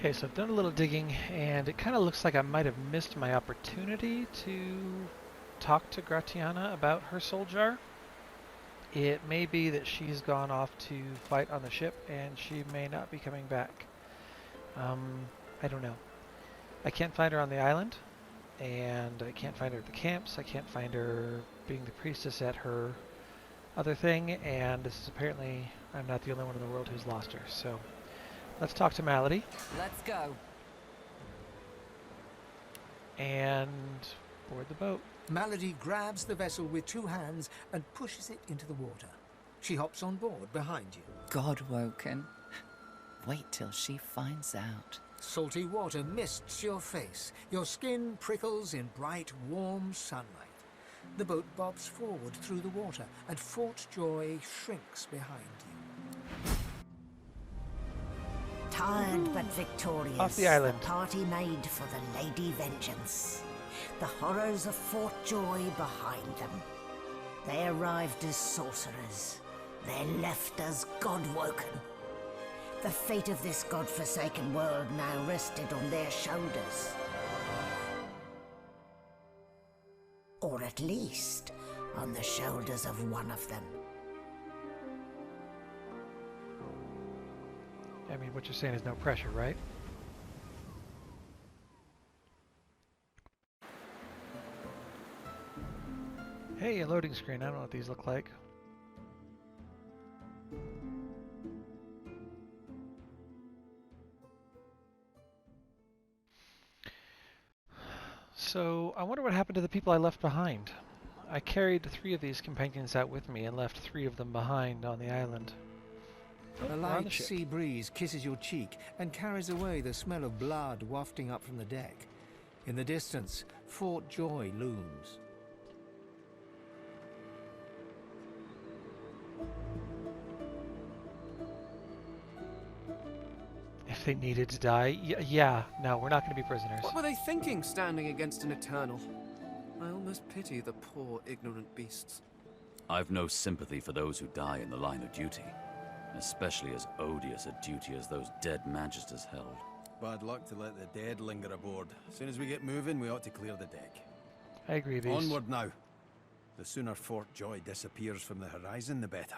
Okay, so I've done a little digging, and it kind of looks like I might have missed my opportunity to talk to Gratiana about her soul jar. It may be that she's gone off to fight on the ship, and she may not be coming back. I don't know. I can't find her on the island, and I can't find her at the camps. I can't find her being the priestess at her other thing, and this is apparently, I'm not the only one in the world who's lost her. So let's talk to Malady Let's go. and board the boat. Malady grabs the vessel with two hands and pushes it into the water. She hops on board behind you. God-woken. Wait till she finds out. Salty water mists your face. Your skin prickles in bright, warm sunlight. The boat bobs forward through the water, and Fort Joy shrinks behind you. Tired but victorious, Off the island. party made for the Lady Vengeance. The horrors of Fort Joy behind them. They arrived as sorcerers. They left as God-woken. The fate of this God-forsaken world now rested on their shoulders. Or at least, on the shoulders of one of them. I mean, what you're saying is no pressure, right? Hey, a loading screen. I don't know what these look like. So, I wonder what happened to the people I left behind. I carried 3 of these companions out with me and left 3 of them behind on the island. Oh, A we're on the light ship. sea breeze kisses your cheek and carries away the smell of blood wafting up from the deck. In the distance, Fort Joy looms. If they needed to die, yeah, no, we're not going to be prisoners. What were they thinking, standing against an Eternal? I almost pity the poor, ignorant beasts. I've no sympathy for those who die in the line of duty, especially as odious a duty as those dead magisters held. Bad luck to let the dead linger aboard. As soon as we get moving, we ought to clear the deck. I agree, these. Onward now. The sooner Fort Joy disappears from the horizon, the better.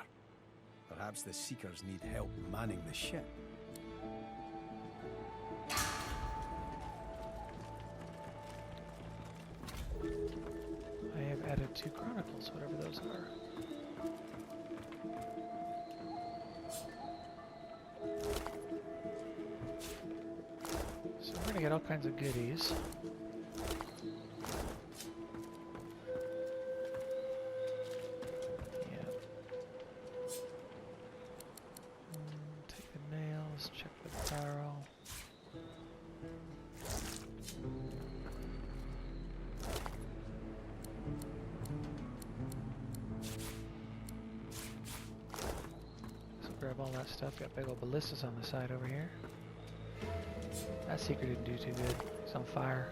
Perhaps the Seekers need help manning the ship. I have added 2 chronicles, whatever those are. So we're gonna get all kinds of goodies. Yeah. Take the nails, check the barrel. Grab all that stuff. Got big old ballistas on the side over here. That seeker didn't do too good. He's on fire.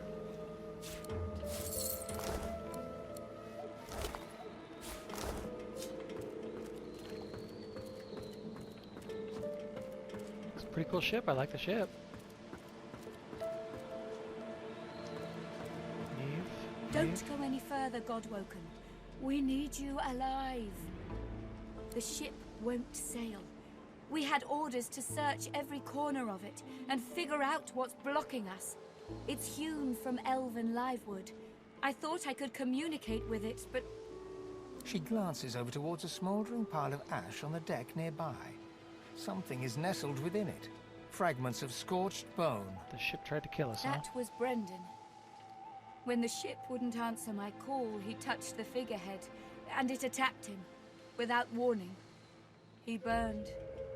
It's a pretty cool ship. I like the ship. Eve. Don't go any further, Godwoken. We need you alive. The ship won't sail. We had orders to search every corner of it and figure out what's blocking us. It's hewn from elven livewood. I thought I could communicate with it, but... She glances over towards a smouldering pile of ash on the deck nearby. Something is nestled within it. Fragments of scorched bone. The ship tried to kill us, huh? That was Brendan. When the ship wouldn't answer my call, he touched the figurehead, and it attacked him, without warning. He burned,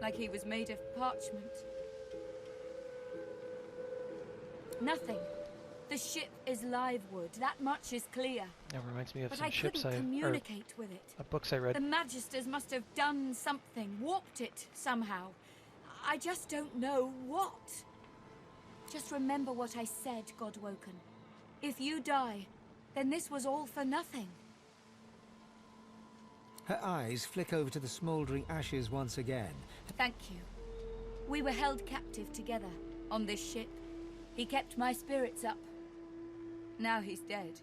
like he was made of parchment. Nothing. The ship is live wood, that much is clear. That reminds me of But some I ships couldn't or communicate with it. books I read. The Magisters must have done something, warped it somehow. I just don't know what. Just remember what I said, Godwoken. If you die, then this was all for nothing. Her eyes flick over to the smouldering ashes once again. Thank you. We were held captive together. On this ship, he kept my spirits up. Now he's dead.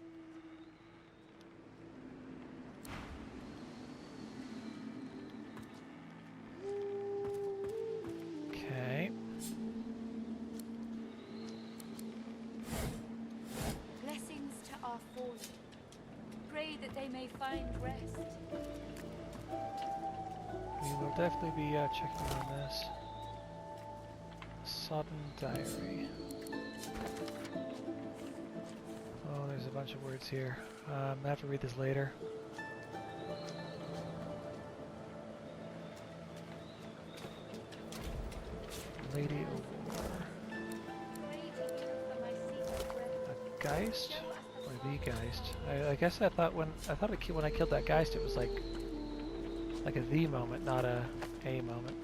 Okay. Blessings to our fallen. Pray that they may find rest. We will definitely be checking on this. Sodden Diary. Oh, there's a bunch of words here. I have to read this later. Lady of War. A Geist? Or the Geist? I guess I thought when I killed that Geist, it was like a the moment, not a moment.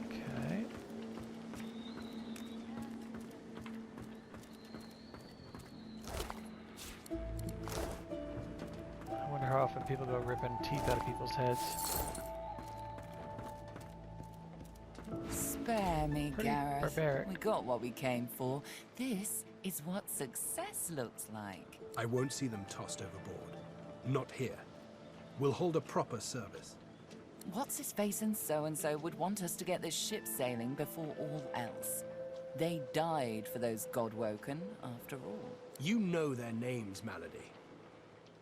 Okay. I wonder how often people go ripping teeth out of people's heads. Spare me, Pretty Gareth. barbaric. We got what we came for. This is what success looks like. I won't see them tossed overboard. Not here. We'll hold a proper service. What's his face and so would want us to get this ship sailing before all else. They died for those Godwoken, after all. You know their names, Malady.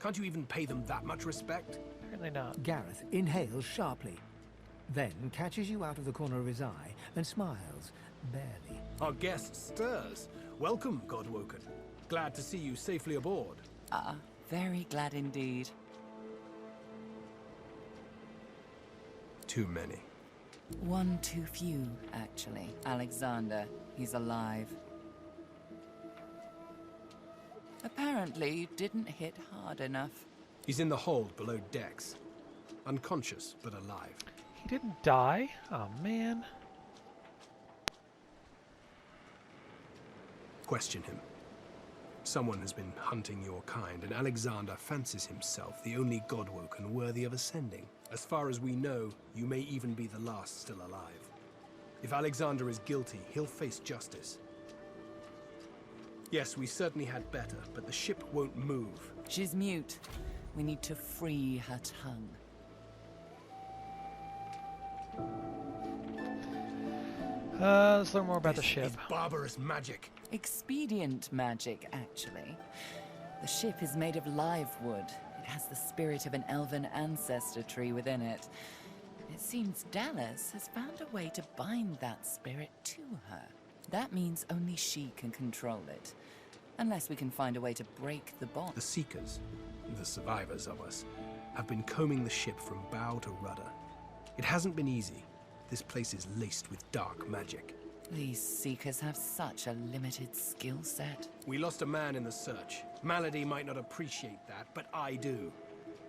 Can't you even pay them that much respect? Apparently not. Gareth inhales sharply, then catches you out of the corner of his eye and smiles, barely. Our guest stirs. Welcome, Godwoken. Glad to see you safely aboard. Ah, very glad indeed. Too many. One too few, actually. Alexander, he's alive. Apparently, you didn't hit hard enough. He's in the hold below decks. Unconscious, but alive. He didn't die? Oh man. Question him. Someone has been hunting your kind, and Alexander fancies himself the only Godwoken worthy of ascending. As far as we know, you may even be the last still alive. If Alexander is guilty, he'll face justice. Yes, we certainly had better, but the ship won't move. She's mute. We need to free her tongue. Let's learn more about the This ship. is barbarous magic. Expedient magic, actually. The ship is made of live wood. It has the spirit of an elven ancestor tree within it. It seems Dallas has found a way to bind that spirit to her. That means only she can control it. Unless we can find a way to break the bond. The Seekers, the survivors of us, have been combing the ship from bow to rudder. It hasn't been easy. This place is laced with dark magic. These Seekers have such a limited skill set. We lost a man in the search. Malady might not appreciate that, but I do.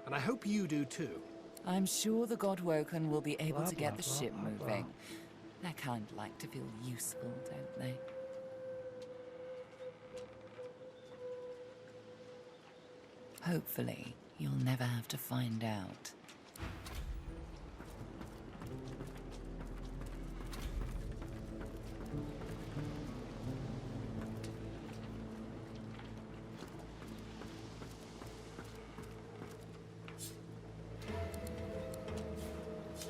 And I hope you do too. I'm sure the Godwoken will be able Blah, to get blah, the blah, ship blah, blah. moving. They kind of like to feel useful, don't they? Hopefully, you'll never have to find out.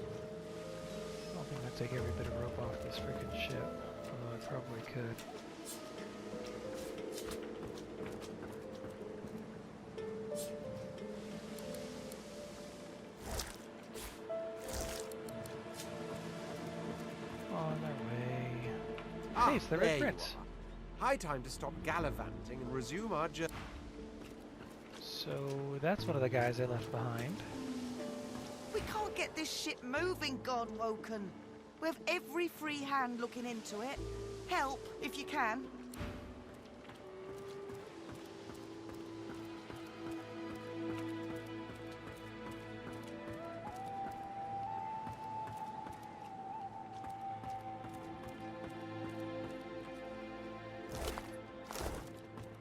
I don't think I'd take every bit of rope off this freaking ship, although I probably could. On our way. Hey, it's the there Red you Prince. are. High time to stop gallivanting and resume our journey. So that's one of the guys I left behind. We can't get this ship moving, Godwoken. We have every free hand looking into it. Help, if you can.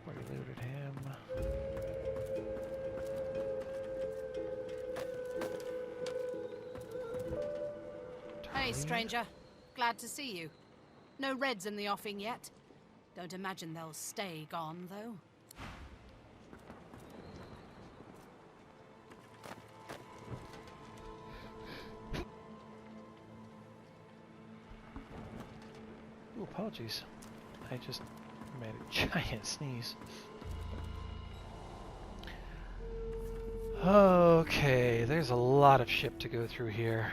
What are you looting? Hey, stranger. Glad to see you. No reds in the offing yet. Don't imagine they'll stay gone, though. Ooh, apologies. I just made a giant sneeze. Okay, there's a lot of ship to go through here.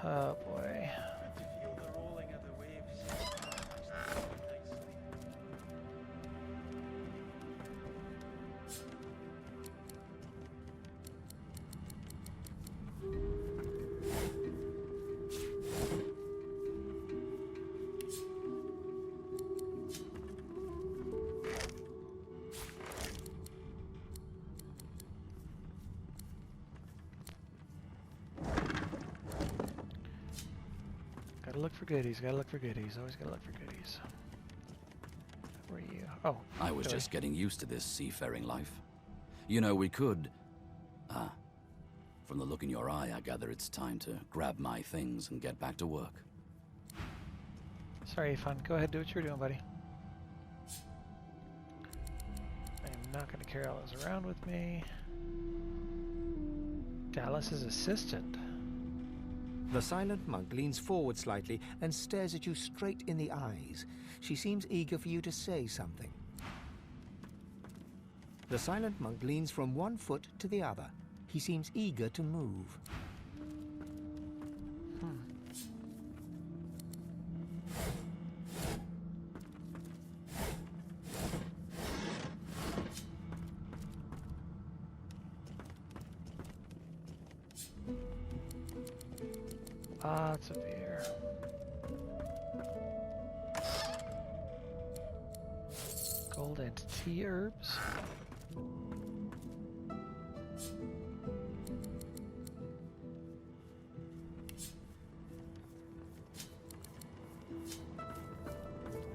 Oh boy. Gotta look for goodies, gotta look for goodies, always gotta look for goodies. Where are you? Oh. I was just getting used to this seafaring life. You know, we could... from the look in your eye, I gather it's time to grab my things and get back to work. Sorry, Fun. Go ahead, do what you're doing, buddy. I'm not gonna carry all those around with me. Dallas's assistant. The silent monk leans forward slightly and stares at you straight in the eyes. She seems eager for you to say something. The silent monk leans from one foot to the other. He seems eager to move. Lots of beer. Gold and tea herbs.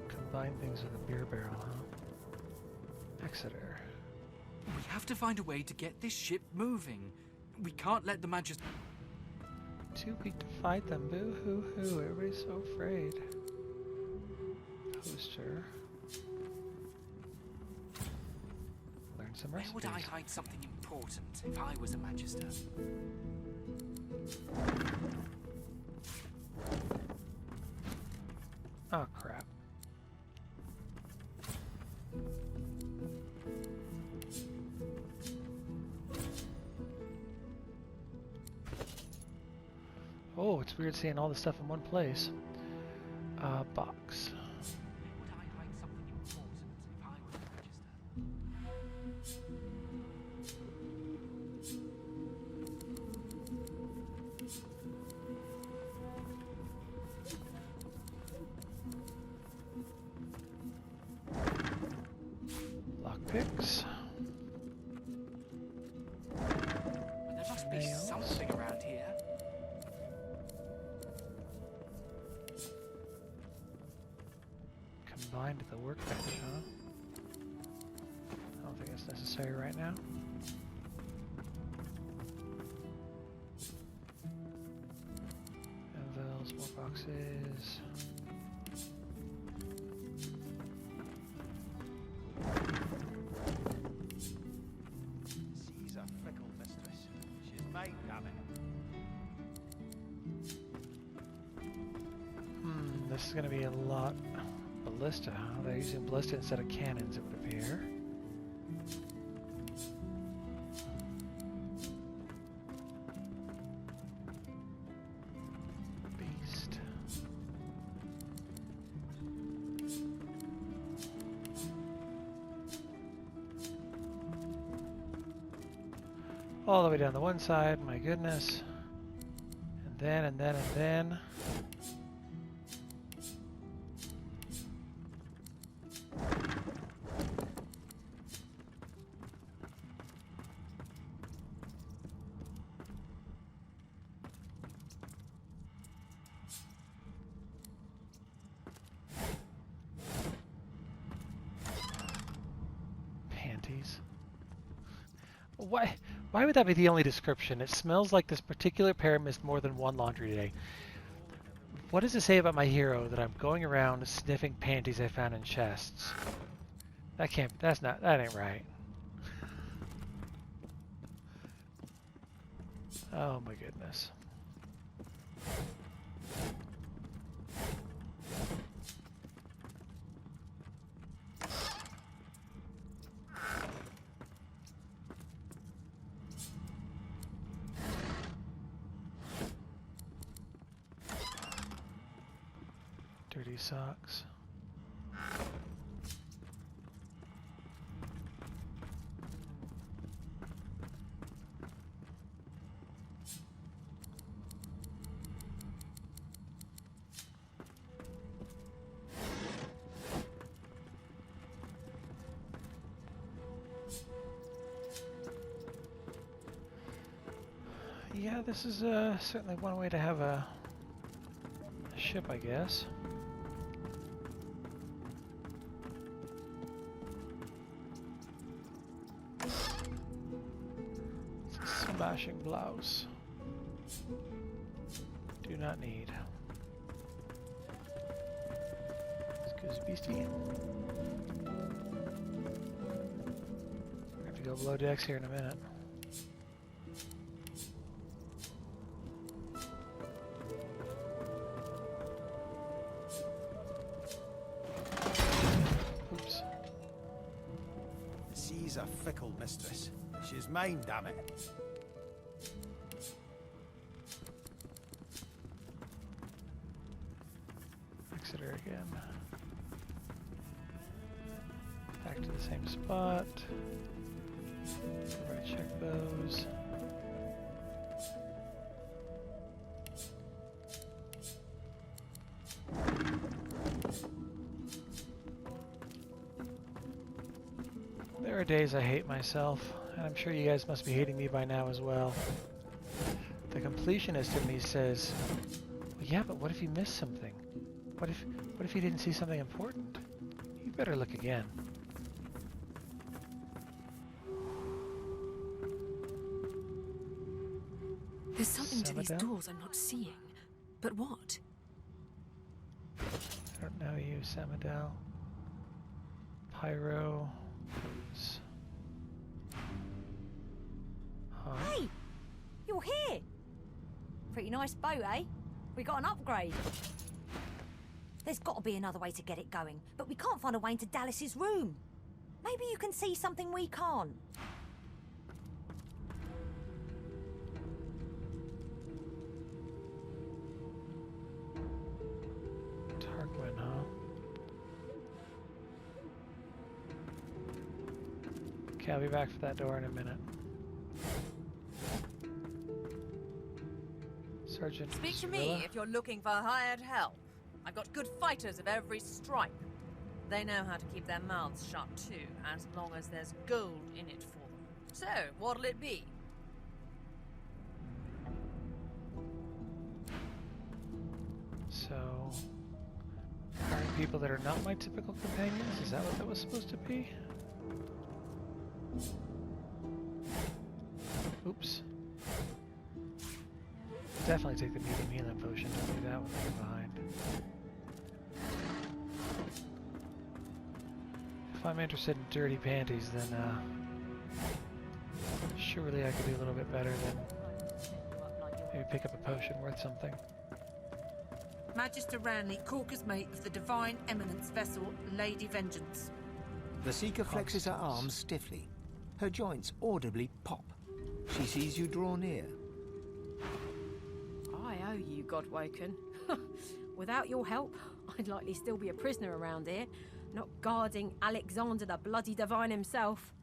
Combine things with a beer barrel, huh? Exeter. We have to find a way to get this ship moving. We can't let the Majesty... Too weak to fight them. Boo hoo hoo. Everybody's so afraid. Poster. Learn some Where recipes. would I hide something important if I was a Magister? Oh crap. Oh, it's weird seeing all this stuff in one place. Box. Would I hide something important if I was a Magister? Lockpicks. But there must be Nails. something around here. Combined to the workbench, huh? I don't think that's necessary right now. Anvils, more boxes. She's a fickle mistress. She's mine, damn it. This is going to be a lot. Ballista, huh? They're using ballista instead of cannons, it would appear. Beast. All the way down the one side, my goodness. And then, and then, and then. Why would that be the only description? It smells like this particular pair missed more than one laundry day. What does it say about my hero that I'm going around sniffing panties I found in chests? That ain't right. Oh my goodness. Dirty socks. Yeah, this is certainly one way to have a ship, I guess. It's a smashing blouse. Do not need. Excuse beastie. I have to go below decks here in a minute. She's a fickle mistress. She's mine, damn it. Exeter again. Back to the same spot. Everybody check those. There are days I hate myself, and I'm sure you guys must be hating me by now as well. The completionist in me says, well, yeah, but what if you missed something? What if you didn't see something important? You better look again. There's something to these Samadel? doors I'm not seeing. But what? I don't know you, Samadel. Pyro. Oops. Huh? Hey! You're here! Pretty nice boat, eh? We got an upgrade. There's got to be another way to get it going, but we can't find a way into Dallas's room. Maybe you can see something we can't. Tarquin, huh? Okay, I'll be back for that door in a minute. Sergeant Speak to Cirilla? me if you're looking for hired help. I've got good fighters of every stripe. They know how to keep their mouths shut too, as long as there's gold in it for them. So, what'll it be? So, hiring people that are not my typical companions? Is that what that was supposed to be? Oops. Definitely take the medium healing potion. Don't leave that one left behind. If I'm interested in dirty panties, then surely I could do a little bit better than maybe pick up a potion worth something. Magister Ranley, Corker's mate of the Divine Eminence vessel, Lady Vengeance. The Seeker flexes her arms stiffly. Her joints audibly pop. She sees you draw near. I owe you, Godwoken. Without your help, I'd likely still be a prisoner around here, not guarding Alexander the bloody Divine himself.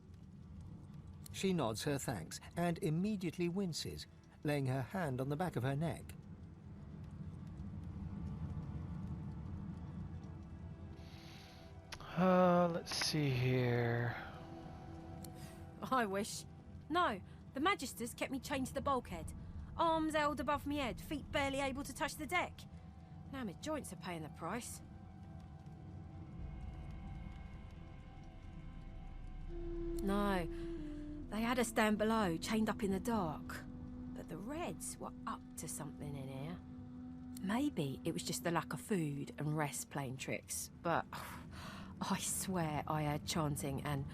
She nods her thanks and immediately winces, laying her hand on the back of her neck. Let's see here. I wish. No, the Magisters kept me chained to the bulkhead. Arms held above me head, feet barely able to touch the deck. Now my joints are paying the price. No, they had her stand below, chained up in the dark. But the Reds were up to something in here. Maybe it was just the lack of food and rest playing tricks, but I swear I heard chanting and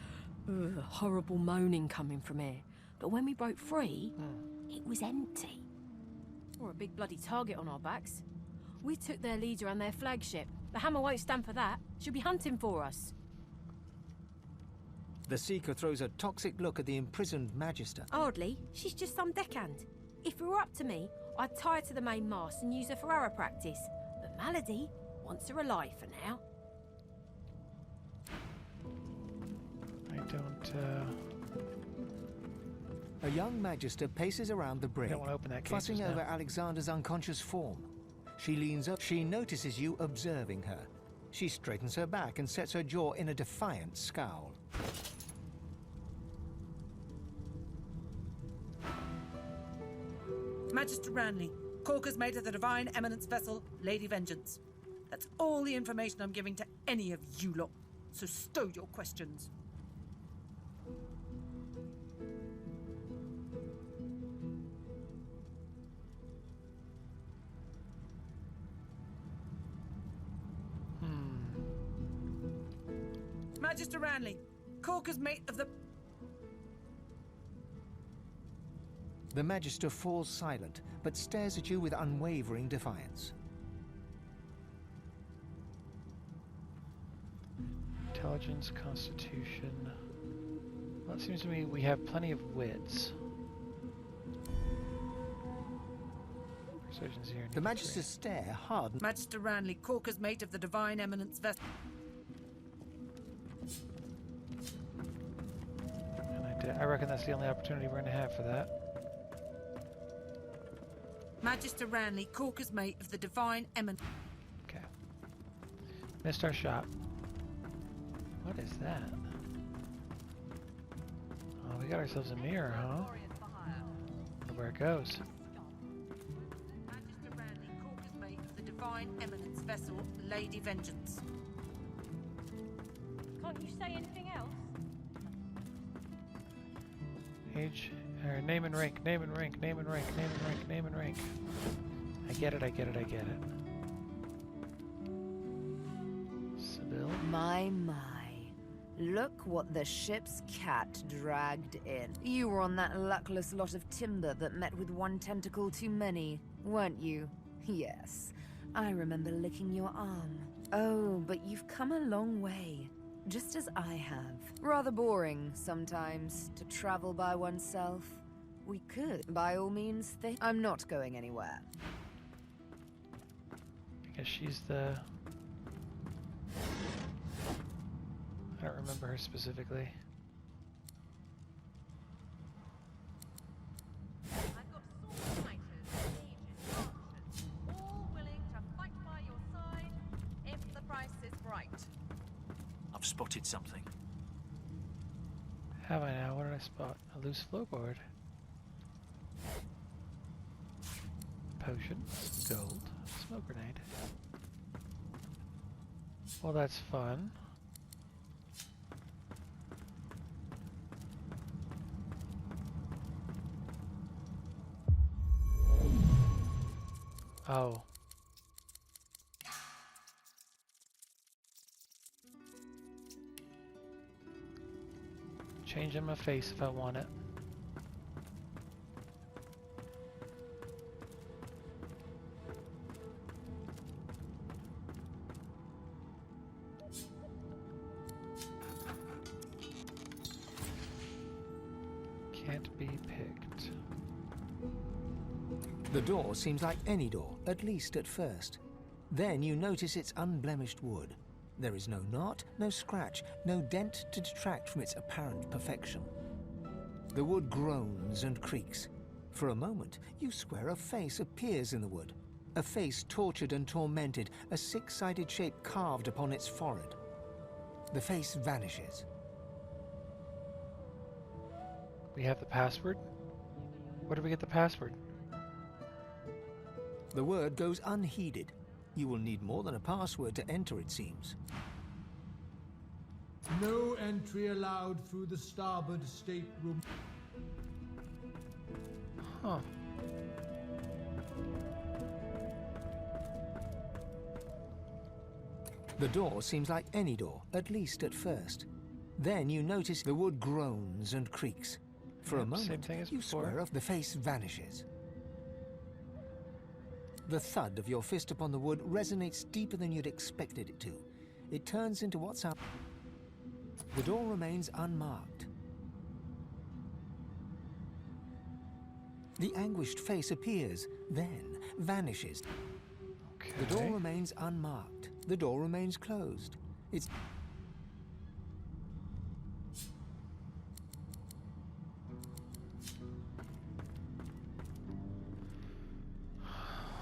horrible moaning coming from here. But when we broke free, it was empty. We're a big bloody target on our backs. We took their leader and their flagship. The Hammer won't stand for that. She'll be hunting for us. The Seeker throws a toxic look at the imprisoned Magister. Hardly. She's just some deckhand. If it were up to me, I'd tie her to the main mast and use her for arrow practice. But Malady wants her alive for now. I don't, A young Magister paces around the brig, don't want to open that case fussing just over now. Alexander's unconscious form. She leans up. She notices you observing her. She straightens her back and sets her jaw in a defiant scowl. Magister Ranley, Corker's mate of the Divine Eminence vessel, Lady Vengeance. That's all the information I'm giving to any of you lot, so stow your questions. Magister Ranley, Corker's mate of the... The Magister falls silent, but stares at you with unwavering defiance. Intelligence, Constitution. Well, it seems to me we have plenty of wits. Persuasion 0. The Magister's stare hardens. Magister Ranley, Corker's mate of the Divine Eminence vessel. And I reckon that's the only opportunity we're going to have for that. Magister Ranley, Corker's mate of the Divine Eminence. Okay. Missed our shot. What is that? Oh, we got ourselves a mirror, huh? Wonder where it goes. Magister Ranley, Corker's mate of the Divine Eminence vessel, Lady Vengeance. Can't you say anything else? Age, or name and rank, name and rank, name and rank, name and rank, name and rank. I get it, I get it, I get it. Sibyl? My. Look what the ship's cat dragged in. You were on that luckless lot of timber that met with one tentacle too many, weren't you? Yes. I remember licking your arm. Oh, but you've come a long way. Just as I have. Rather boring, sometimes, to travel by oneself. We could, by all means, think. I'm not going anywhere. I guess she's the... I don't remember her specifically. I've got sword fighters, mages, archers, all willing to fight by your side if the price is right. I've spotted something. Have I now? What did I spot? A loose flowboard. Potion. Gold. Smoke grenade. Well, that's fun. Oh. Change in my face if I want it. Can't be picked. The door seems like any door, at least at first. Then you notice its unblemished wood. There is no knot, no scratch, no dent to detract from its apparent perfection. The wood groans and creaks. For a moment, you swear a face appears in the wood. A face tortured and tormented, a six-sided shape carved upon its forehead. The face vanishes. We have the password? Where do we get the password? The word goes unheeded. You will need more than a password to enter, it seems. No entry allowed through the starboard stateroom. Huh. The door seems like any door, at least at first. Then you notice the wood groans and creaks. For a Yep, same moment, thing as you before. swear off, the face vanishes. The thud of your fist upon the wood resonates deeper than you'd expected it to. It turns into what's up. The door remains unmarked. The anguished face appears, then vanishes. Okay. The door remains unmarked. The door remains closed. It's...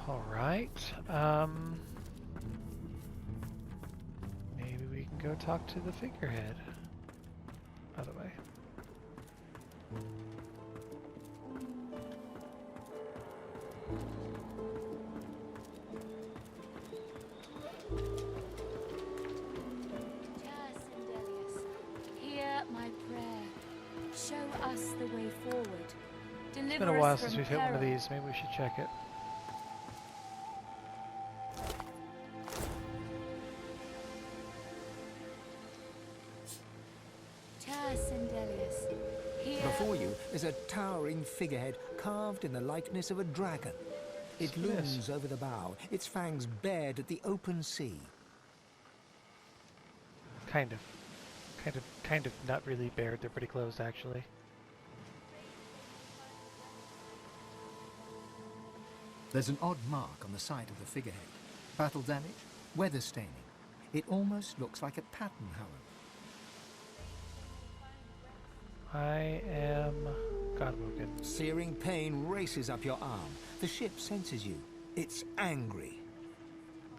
All right. Maybe we can go talk to the figurehead. By the way. Hear my prayer. Show us the way forward. Deliver It's been a while us since from we've hit one of peril. these. Maybe we should check it. Before you is a towering figurehead carved in the likeness of a dragon. It looms over the bow, its fangs bared at the open sea. Kind of not really bared. They're pretty closed, actually. There's an odd mark on the side of the figurehead. Battle damage, weather staining. It almost looks like a pattern, however. I am Godwoken. Searing pain races up your arm. The ship senses you. It's angry.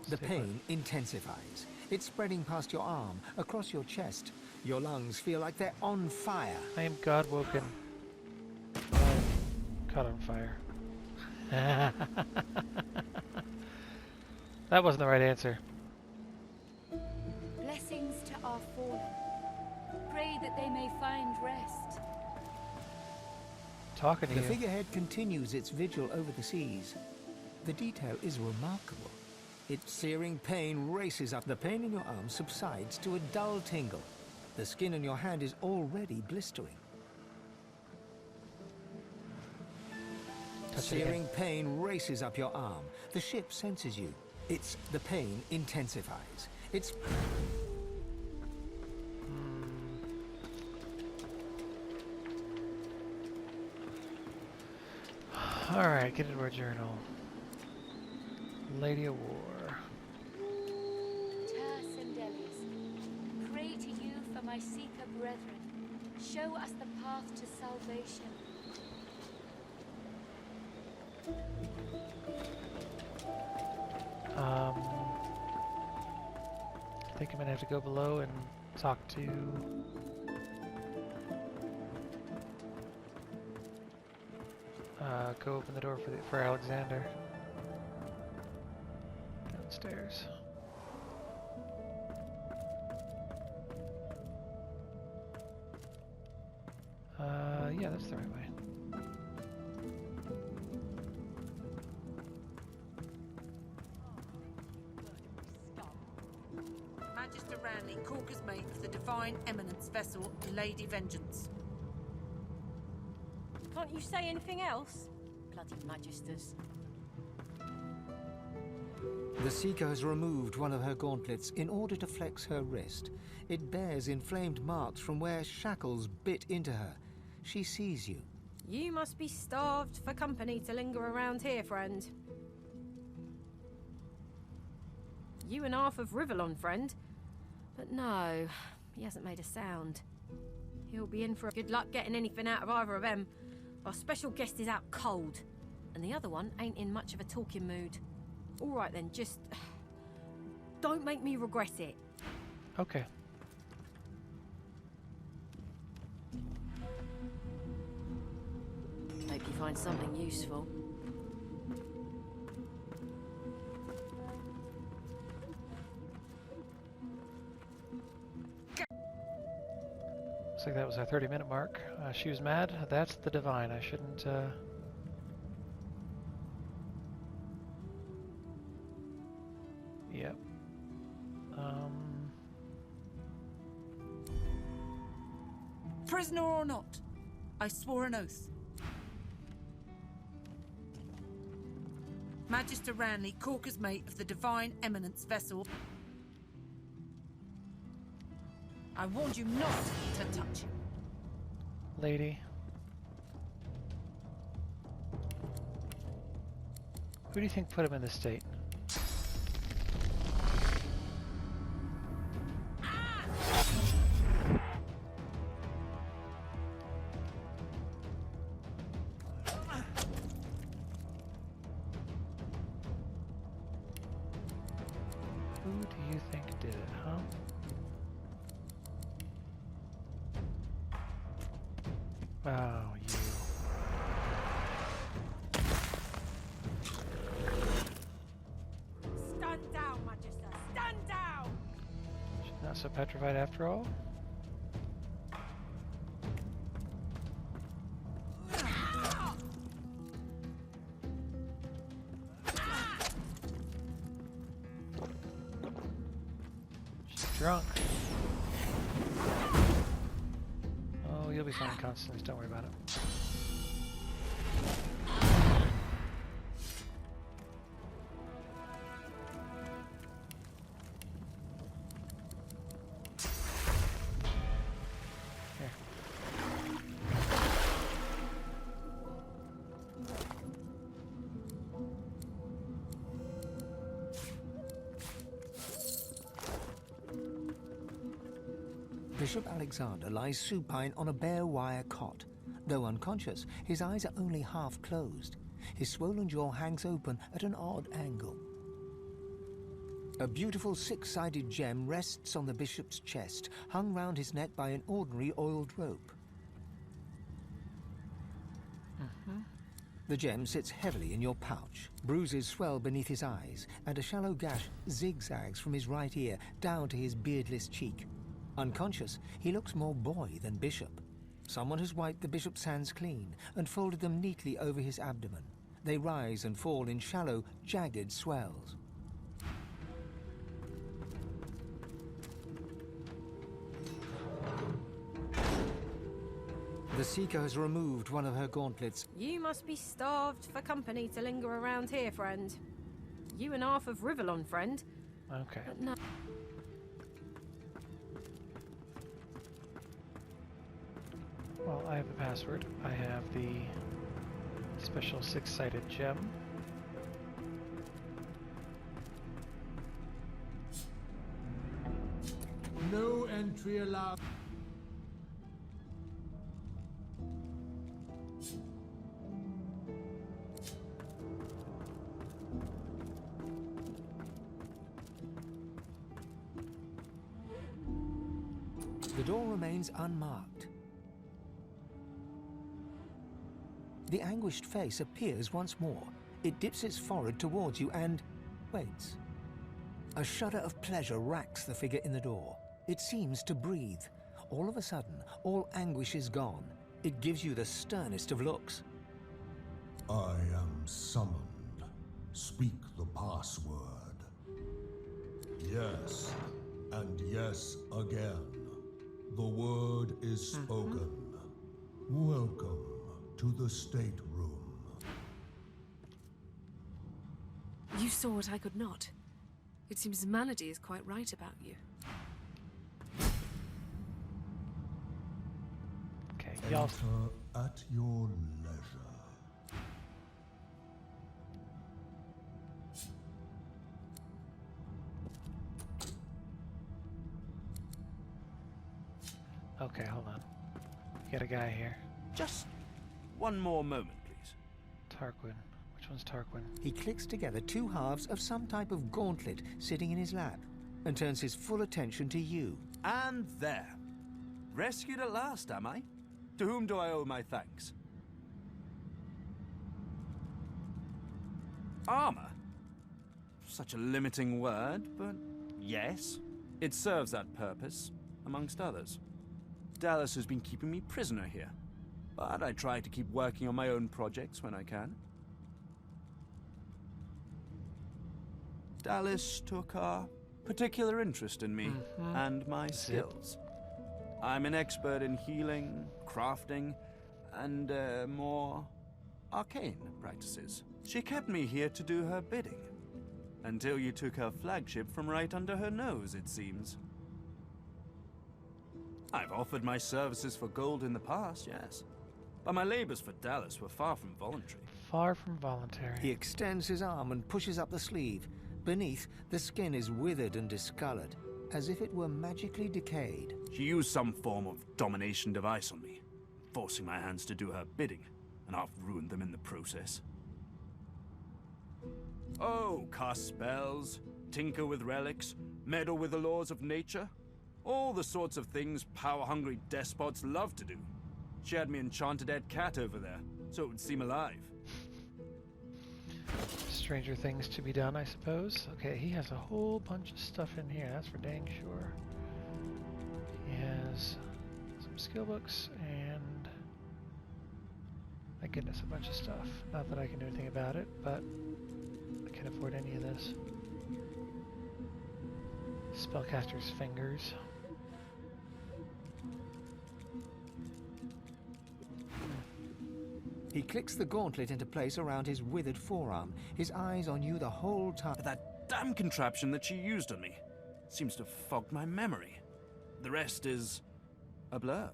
The pain intensifies. It's spreading past your arm, across your chest. Your lungs feel like they're on fire. I am Godwoken. Caught on fire. That wasn't the right answer. Blessings to our fallen. Pray that they may find rest. Talking to The you. figurehead continues its vigil over the seas. The detail is remarkable. Its searing pain races up. The pain in your arm subsides to a dull tingle. The skin in your hand is already blistering. Searing pain races up your arm. The ship senses you. The pain intensifies. It's... Alright, get into our journal. Lady of War. Tarsendelius, pray to you for my Seeker brethren. Show us the path to salvation. I think I'm gonna have to go below and talk to go open the door for Alexander. Downstairs. Yeah, that's the right way. Magister Ranley, Corker's mate for the Divine Eminence vessel, Lady Vengeance. Can't you say anything else? Bloody Magisters. The Seeker has removed one of her gauntlets in order to flex her wrist. It bears inflamed marks from where shackles bit into her. She sees you. You must be starved for company to linger around here, friend. You and half of Rivellon, friend. But no, he hasn't made a sound. He'll be in for good luck getting anything out of either of them. Our special guest is out cold, and the other one ain't in much of a talking mood. All right then, just don't make me regret it. Okay. Hope you find something useful. Looks like that was our 30-minute mark. She was mad. That's the Divine. I shouldn't Prisoner or not, I swore an oath. Magister Ranley, Corker's mate of the Divine Eminence vessel. I warned you not to touch him. Lady. Who do you think put him in this state? Who do you think did it, huh? Oh, you. Stand down, Magister! Stand down! She's not so petrified after all? She's drunk. Oh, you'll be fine, Constance. Don't worry about it. Bishop Alexander lies supine on a bare wire cot. Though unconscious, his eyes are only half closed. His swollen jaw hangs open at an odd angle. A beautiful six-sided gem rests on the bishop's chest, hung round his neck by an ordinary oiled rope. The gem sits heavily in your pouch. Bruises swell beneath his eyes, and a shallow gash zigzags from his right ear down to his beardless cheek. Unconscious, he looks more boy than bishop. Someone has wiped the bishop's hands clean and folded them neatly over his abdomen. They rise and fall in shallow, jagged swells. The Seeker has removed one of her gauntlets. You must be starved for company to linger around here, friend. You and half of Rivellon, friend. Okay. But no. Well, I have the password. I have the special six-sided gem. No entry allowed. The door remains unmarked. The anguished face appears once more. It dips its forehead towards you and waits. A shudder of pleasure racks the figure in the door. It seems to breathe. All of a sudden, all anguish is gone. It gives you the sternest of looks. I am summoned. Speak the password. Yes, and yes again. The word is spoken. Welcome to the stateroom. You saw what I could not. It seems Manady is quite right about you. Okay, y'all. Enter at your leisure. Okay, hold on. Got a guy here. Just one more moment, please. Tarquin. Which one's Tarquin? He clicks together two halves of some type of gauntlet sitting in his lap and turns his full attention to you. And there. Rescued at last, am I? To whom do I owe my thanks? Armor? Such a limiting word, but yes. It serves that purpose, amongst others. Dallas has been keeping me prisoner here, but I try to keep working on my own projects when I can. Dallas took a particular interest in me and my skills. I'm an expert in healing, crafting, and more arcane practices. She kept me here to do her bidding. Until you took her flagship from right under her nose, it seems. I've offered my services for gold in the past, yes. But my labors for Dallas were far from voluntary. Far from voluntary. He extends his arm and pushes up the sleeve. Beneath, the skin is withered and discolored, as if it were magically decayed. She used some form of domination device on me, forcing my hands to do her bidding, and I've ruined them in the process. Oh, cast spells, tinker with relics, meddle with the laws of nature. All the sorts of things power-hungry despots love to do. She had me enchant a dead cat over there, so it would seem alive. Stranger things to be done, I suppose. Okay, he has a whole bunch of stuff in here, that's for dang sure. He has some skill books and... my goodness, a bunch of stuff. Not that I can do anything about it, but I can't afford any of this. Spellcaster's fingers. He clicks the gauntlet into place around his withered forearm, his eyes on you the whole time. But that damn contraption that she used on me seems to have fogged my memory. The rest is a blur.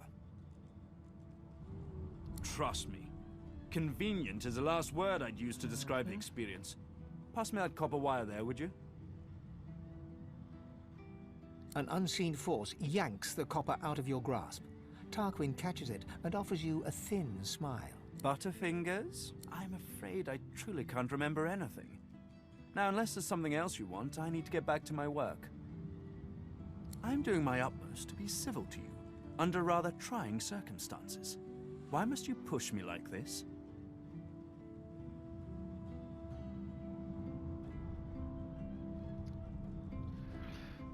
Trust me, convenient is the last word I'd use to describe the experience. Pass me that copper wire there, would you? An unseen force yanks the copper out of your grasp. Tarquin catches it and offers you a thin smile. Butterfingers? I'm afraid I truly can't remember anything. Now, unless there's something else you want, I need to get back to my work. I'm doing my utmost to be civil to you, under rather trying circumstances. Why must you push me like this?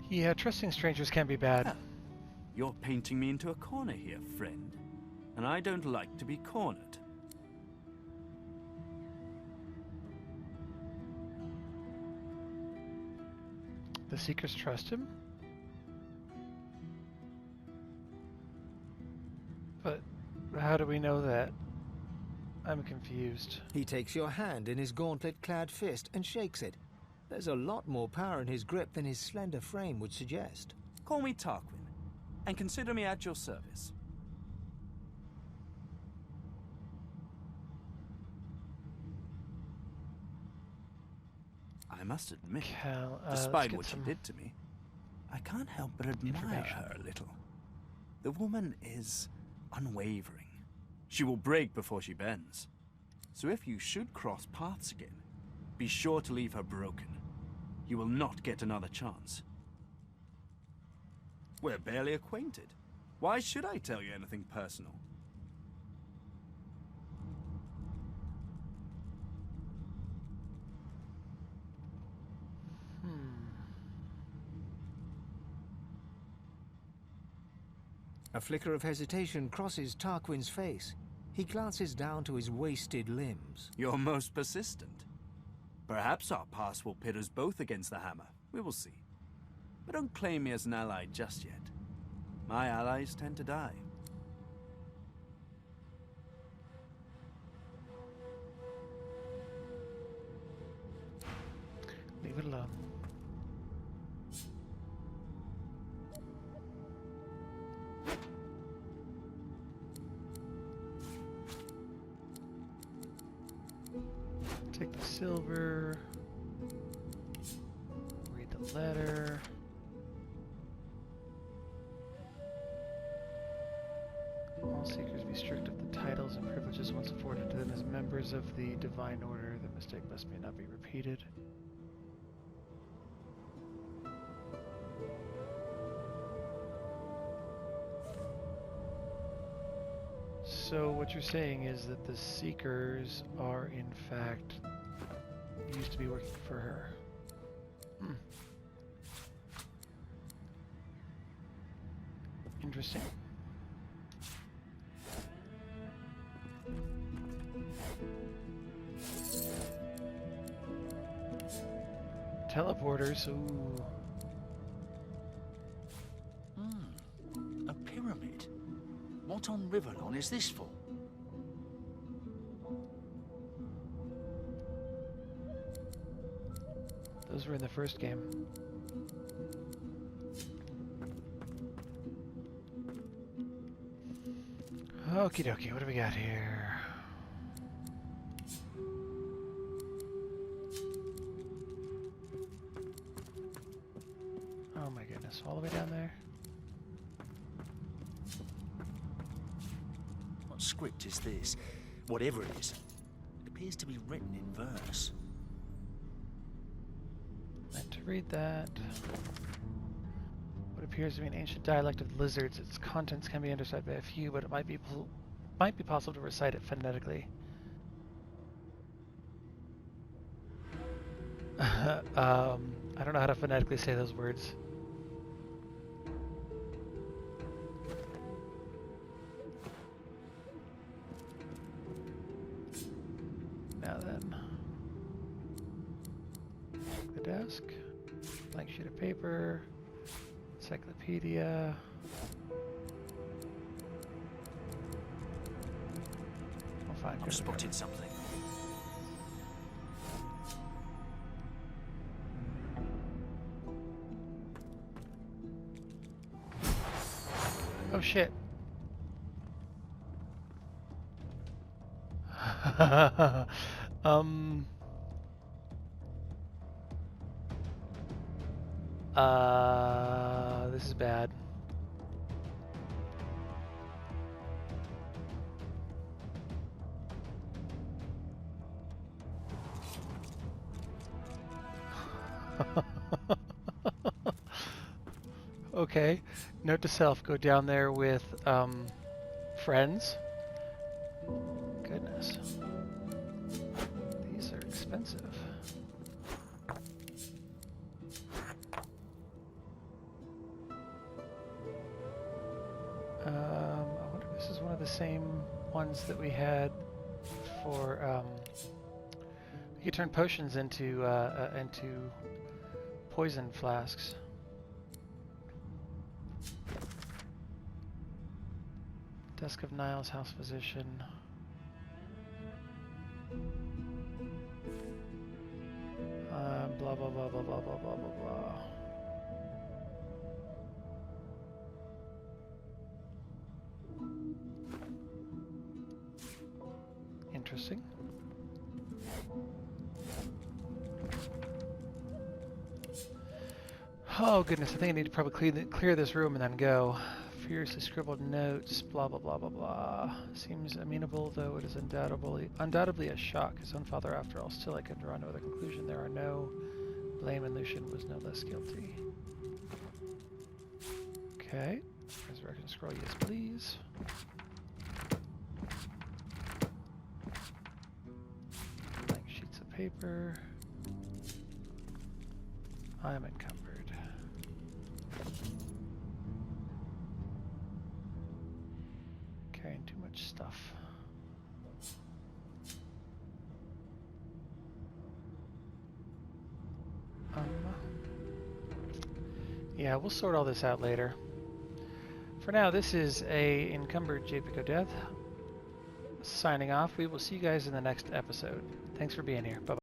Yeah, trusting strangers can be bad. Ah, you're painting me into a corner here, friend. And I don't like to be cornered. The Seekers trust him? But how do we know that? I'm confused. He takes your hand in his gauntlet-clad fist and shakes it. There's a lot more power in his grip than his slender frame would suggest. Call me Tarquin, and consider me at your service. I must admit, despite what she did to me, I can't help but admire her a little. The woman is unwavering. She will break before she bends. So if you should cross paths again, be sure to leave her broken. You will not get another chance. We're barely acquainted. Why should I tell you anything personal? A flicker of hesitation crosses Tarquin's face. He glances down to his wasted limbs. You're most persistent. Perhaps our paths will pit us both against the hammer. We will see. But don't claim me as an ally just yet. My allies tend to die. Leave it alone. Take the silver. Read the letter. All seekers be stripped of the titles and privileges once afforded to them as members of the Divine Order. The mistake must not be repeated. So what you're saying is that the Seekers are in fact used to be working for her. Interesting. Teleporters, ooh. A pyramid. What on Riverlawn is this for? Those were in the first game. Okie dokie, what do we got here? Oh my goodness, all the way down there? What script is this? Whatever it is. It appears to be written in verse. Meant to read that. What appears to be an ancient dialect of the lizards. Its contents can be understood by a few, but it might be possible to recite it phonetically. I don't know how to phonetically say those words. Now then, check the desk, blank sheet of paper, encyclopedia. We'll find I've spotted something. Oh shit. This is bad. Okay. Note to self, go down there with friends. Goodness. These are expensive. I wonder if this is one of the same ones that we had for you could turn potions into poison flasks. Desk of Niles, house physician. Blah blah blah blah blah blah blah blah blah. Interesting. Oh goodness, I think I need to probably clear this room and then go. Furiously scribbled notes, blah blah blah blah blah. Seems amenable, though it is undoubtedly a shock. His own father, after all. Still, I can draw no other conclusion. There are no blame, and Lucian was no less guilty. Okay. Resurrection scroll, yes please. Blank sheets of paper. I am encumbered. Carrying too much stuff. Yeah, we'll sort all this out later. For now, this is a encumbered Japic signing off. We will see you guys in the next episode. Thanks for being here. Bye-bye.